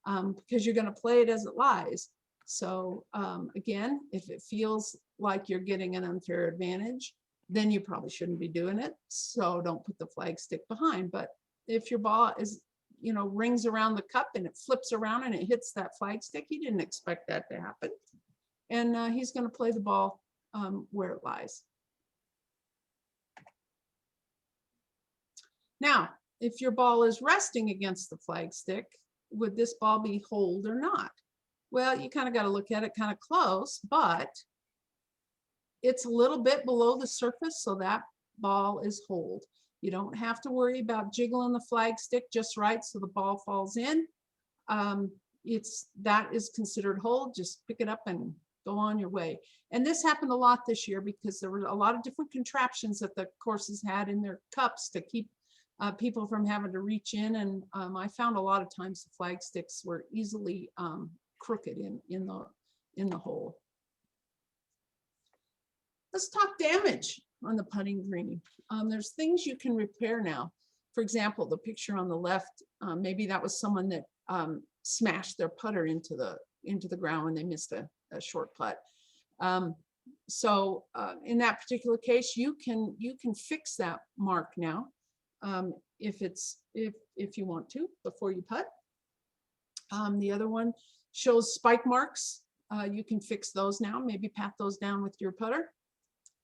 because you're going to play it as it lies. So again, if it feels like you're getting an unfair advantage, then you probably shouldn't be doing it. So don't put the flag stick behind. But if your ball is, rings around the cup and it flips around and it hits that flag stick, he didn't expect that to happen. And he's going to play the ball where it lies. Now, if your ball is resting against the flag stick, would this ball be holed or not? Well, you kind of got to look at it kind of close, but it's a little bit below the surface, so that ball is holed. You don't have to worry about jiggling the flag stick just right so the ball falls in. That is considered hold. Just pick it up and go on your way. And this happened a lot this year because there were a lot of different contraptions that the courses had in their cups to keep people from having to reach in, and I found a lot of times the flag sticks were easily crooked in the hole. Let's talk damage on the putting green. There's things you can repair now. For example, the picture on the left, maybe that was someone that smashed their putter into the ground when they missed a short putt. So in that particular case, you can fix that mark now. If you want to before you putt. The other one shows spike marks. You can fix those now, maybe pat those down with your putter.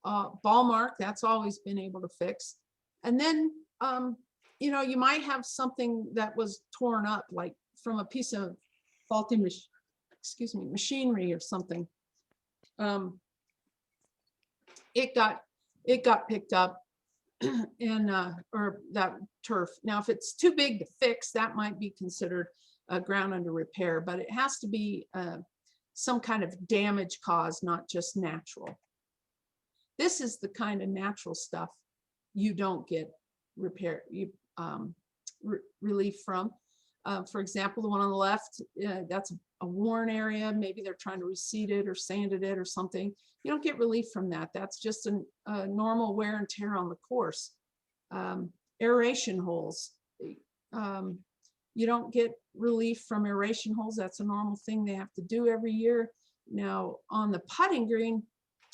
Ball mark, that's always been able to fix. And then you might have something that was torn up, like from a piece of faulty machinery or something. it got picked up in or that turf. Now, if it's too big to fix, that might be considered ground under repair, but it has to be some kind of damage caused, not just natural. This is the kind of natural stuff you don't get relief from. For example, the one on the left, that's a worn area. Maybe they're trying to reseed it or sanded it or something. You don't get relief from that. That's just a normal wear and tear on the course. Aeration holes. You don't get relief from aeration holes. That's a normal thing they have to do every year. Now, on the putting green,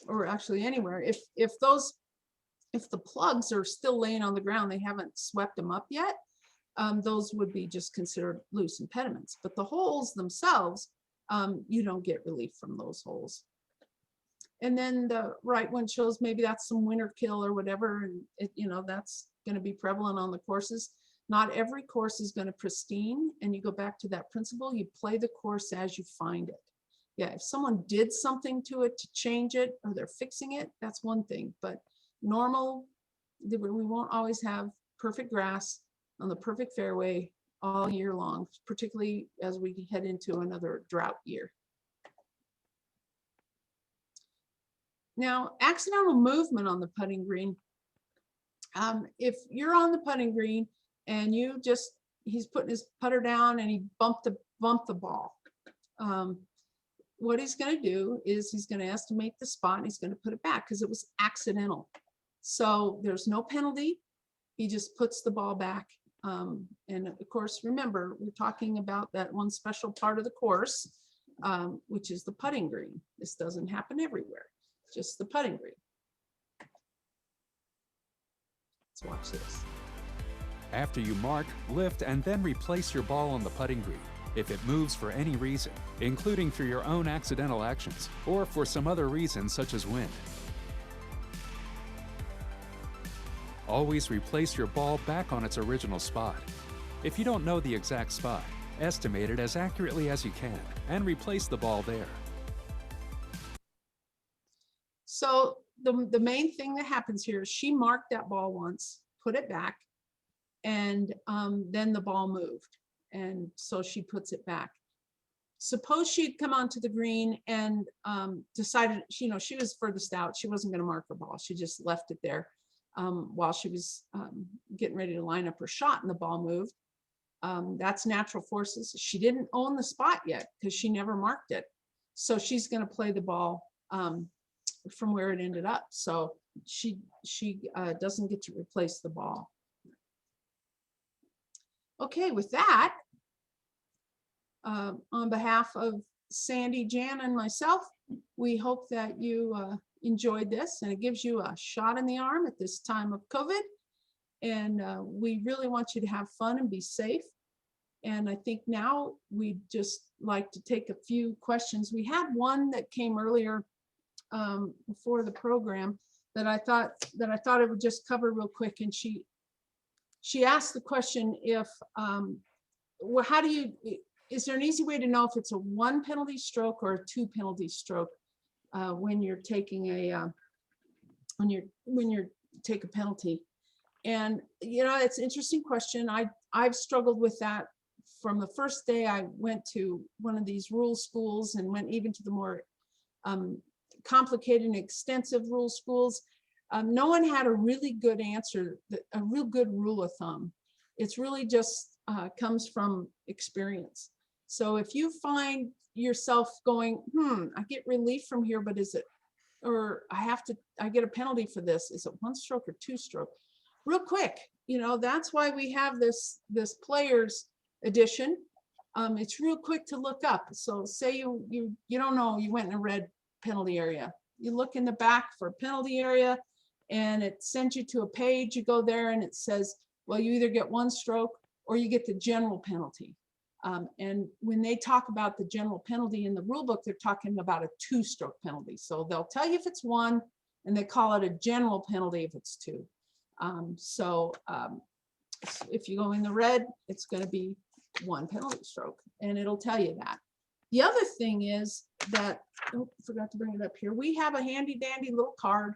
or actually anywhere, if the plugs are still laying on the ground, they haven't swept them up yet, those would be just considered loose impediments. But the holes themselves, you don't get relief from those holes. And then the right one shows maybe that's some winter kill or whatever, and that's going to be prevalent on the courses. Not every course is going to pristine, and you go back to that principle, you play the course as you find it. Yeah, if someone did something to it to change it, or they're fixing it, that's one thing. But normal, we won't always have perfect grass on the perfect fairway all year long, particularly as we head into another drought year. Now, accidental movement on the putting green. If you're on the putting green and he's putting his putter down and he bumped the ball. What he's going to do is he's going to estimate the spot and he's going to put it back because it was accidental. So there's no penalty. He just puts the ball back. And of course, remember, we're talking about that one special part of the course, which is the putting green. This doesn't happen everywhere, just the putting green. Let's watch this. After you mark, lift, and then replace your ball on the putting green, if it moves for any reason, including for your own accidental actions or for some other reason such as wind. Always replace your ball back on its original spot. If you don't know the exact spot, estimate it as accurately as you can and replace the ball there. So the main thing that happens here is she marked that ball once, put it back, and then the ball moved. And so she puts it back. Suppose she'd come onto the green and decided, she was furthest out. She wasn't going to mark her ball. She just left it there while she was getting ready to line up her shot, and the ball moved. That's natural forces. She didn't own the spot yet because she never marked it. So she's going to play the ball from where it ended up. So she doesn't get to replace the ball. Okay, with that, on behalf of Sandy, Jan, and myself, we hope that you enjoyed this, and it gives you a shot in the arm at this time of COVID. And we really want you to have fun and be safe. And I think now we'd just like to take a few questions. We had one that came earlier before the program that I thought I would just cover real quick. And she asked the question, if well, is there an easy way to know if it's a 1 penalty stroke or a 2 penalty stroke when you're taking when you're take a penalty? And it's an interesting question. I've struggled with that from the first day I went to one of these rule schools, and went even to the more complicated and extensive rule schools. No one had a really good answer, a real good rule of thumb. It's really just comes from experience. So if you find yourself going, I get relief from here, but is it, or I get a penalty for this, is it 1 stroke or 2 stroke? Real quick, that's why we have this players edition. It's real quick to look up. So say you don't know, you went in a red penalty area. You look in the back for a penalty area, and it sends you to a page. You go there and it says, well, you either get 1 stroke or you get the general penalty. And when they talk about the general penalty in the rule book, they're talking about a 2-stroke penalty. So they'll tell you if it's 1, and they call it a general penalty if it's 2. If you go in the red, it's going to be 1 penalty stroke, and it'll tell you that. The other thing is that, oh, forgot to bring it up here. We have a handy dandy little card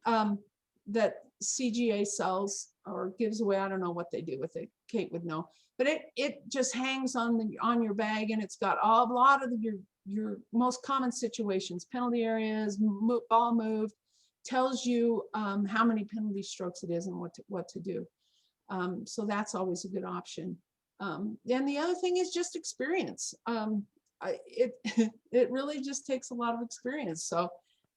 that CGA sells or gives away. I don't know what they do with it. Kate would know, but it just hangs on your bag, and it's got a lot of your most common situations, penalty areas, ball moved, tells you how many penalty strokes it is and what to do. So that's always a good option. And the other thing is just experience. It really just takes a lot of experience. So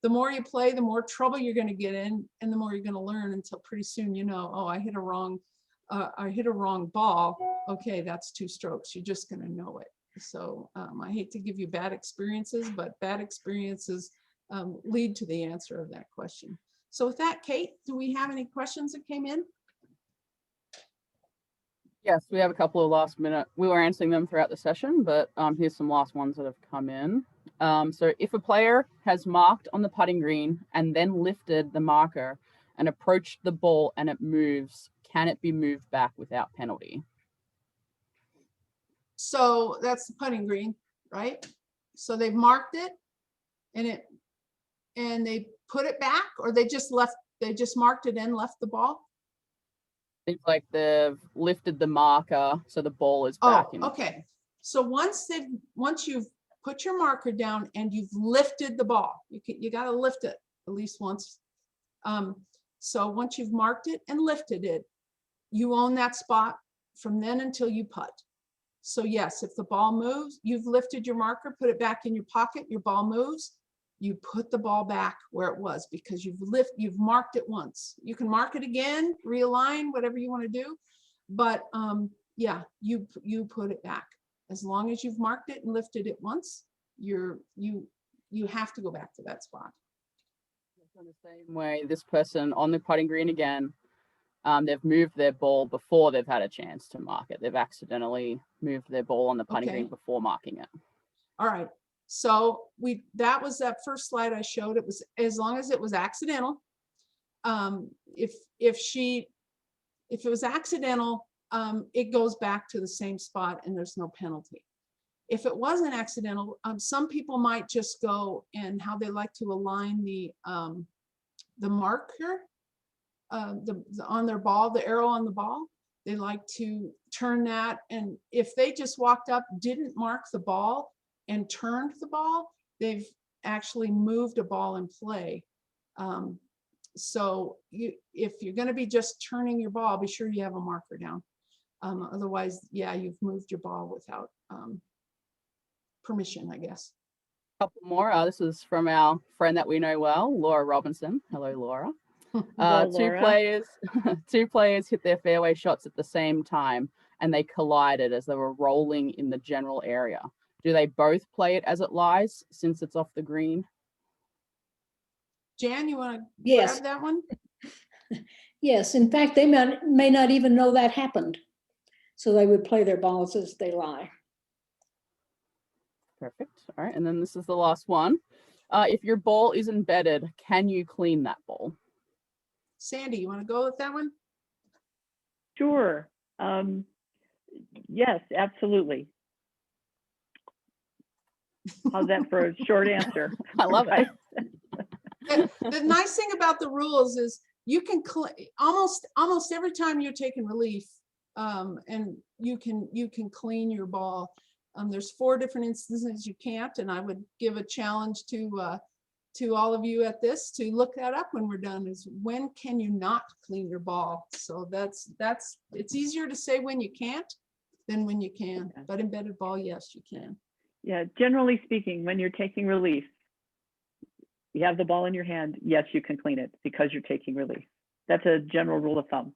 the more you play, the more trouble you're going to get in, and the more you're going to learn, until pretty soon you know, oh, I hit a wrong ball. Okay, that's 2 strokes. You're just going to know it. So I hate to give you bad experiences, but bad experiences lead to the answer of that question. So with that, Kate, do we have any questions that came in? Yes, we have a couple of last minute. We were answering them throughout the session, but here's some last ones that have come in. So if a player has marked on the putting green and then lifted the marker and approached the ball and it moves, can it be moved back without penalty? So that's the putting green, right? So they've marked it and they put it back, or they just marked it and left the ball? Seems like they've lifted the marker, so the ball is back. Oh, okay. So once you've put your marker down and you've lifted the ball, you got to lift it at least once. So once you've marked it and lifted it, you own that spot from then until you putt. So yes, if the ball moves, you've lifted your marker, put it back in your pocket, your ball moves, you put the ball back where it was, because you've marked it once. You can mark it again, realign, whatever you want to do, but yeah, you put it back. As long as you've marked it and lifted it once, you have to go back to that spot. In the same way, this person on the putting green again, they've moved their ball before they've had a chance to mark it. They've accidentally moved their ball on the putting green before marking it. All right. So that was that first slide I showed. It was, as long as it was accidental. If it was accidental, it goes back to the same spot and there's no penalty. If it wasn't accidental, some people might just go, and how they like to align the marker on their ball, the arrow on the ball. They like to turn that, and if they just walked up, didn't mark the ball, and turned the ball, they've actually moved a ball in play. So if you're going to be just turning your ball, be sure you have a marker down. Otherwise, yeah, you've moved your ball without permission, I guess. Couple more. This is from our friend that we know well, Laura Robinson. Hello, Laura. Laura. Two players hit their fairway shots at the same time, and they collided as they were rolling in the general area. Do they both play it as it lies, since it's off the green? Jan, you want to Yes. grab that one? Yes, in fact, they may not even know that happened. So they would play their balls as they lie. Perfect. All right, and then this is the last one. If your ball is embedded, can you clean that ball? Sandy, you want to go with that one? Sure. Yes, absolutely. How's that for a short answer? I love it. The nice thing about the rules is you can almost every time you're taking relief, and you can clean your ball. There's 4 different instances you can't, and I would give a challenge to all of you at this to look that up when we're done. Is when can you not clean your ball? So it's easier to say when you can't than when you can. Okay. But embedded ball, yes, you can. Yeah, generally speaking, when you're taking relief, you have the ball in your hand, yes, you can clean it because you're taking relief. That's a general rule of thumb.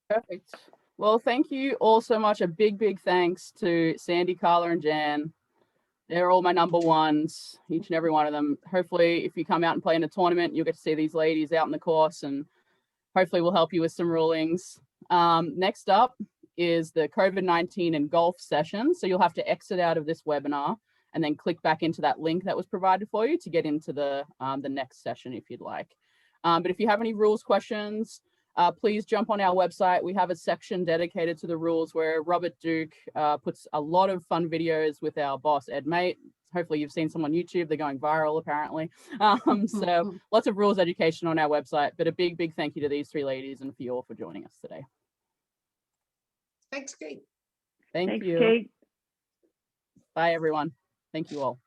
Perfect. Well, thank you all so much. A big thanks to Sandy, Carla, and Jan. They're all my number ones, each and every one of them. Hopefully, if you come out and play in a tournament, you'll get to see these ladies out in the course, and hopefully we'll help you with some rulings. Next up is the COVID-19 and golf session. So you'll have to exit out of this webinar and then click back into that link that was provided for you to get into the next session if you'd like. But if you have any rules questions, please jump on our website. We have a section dedicated to the rules where Robert Duke puts a lot of fun videos with our boss, Ed Mate. Hopefully you've seen some on YouTube. They're going viral, apparently. So lots of rules education on our website, but a big, big thank you to these three ladies and for you all for joining us today. Thanks, Kate. Thanks, Thanks, you. Kate. Bye, everyone. Thank you all.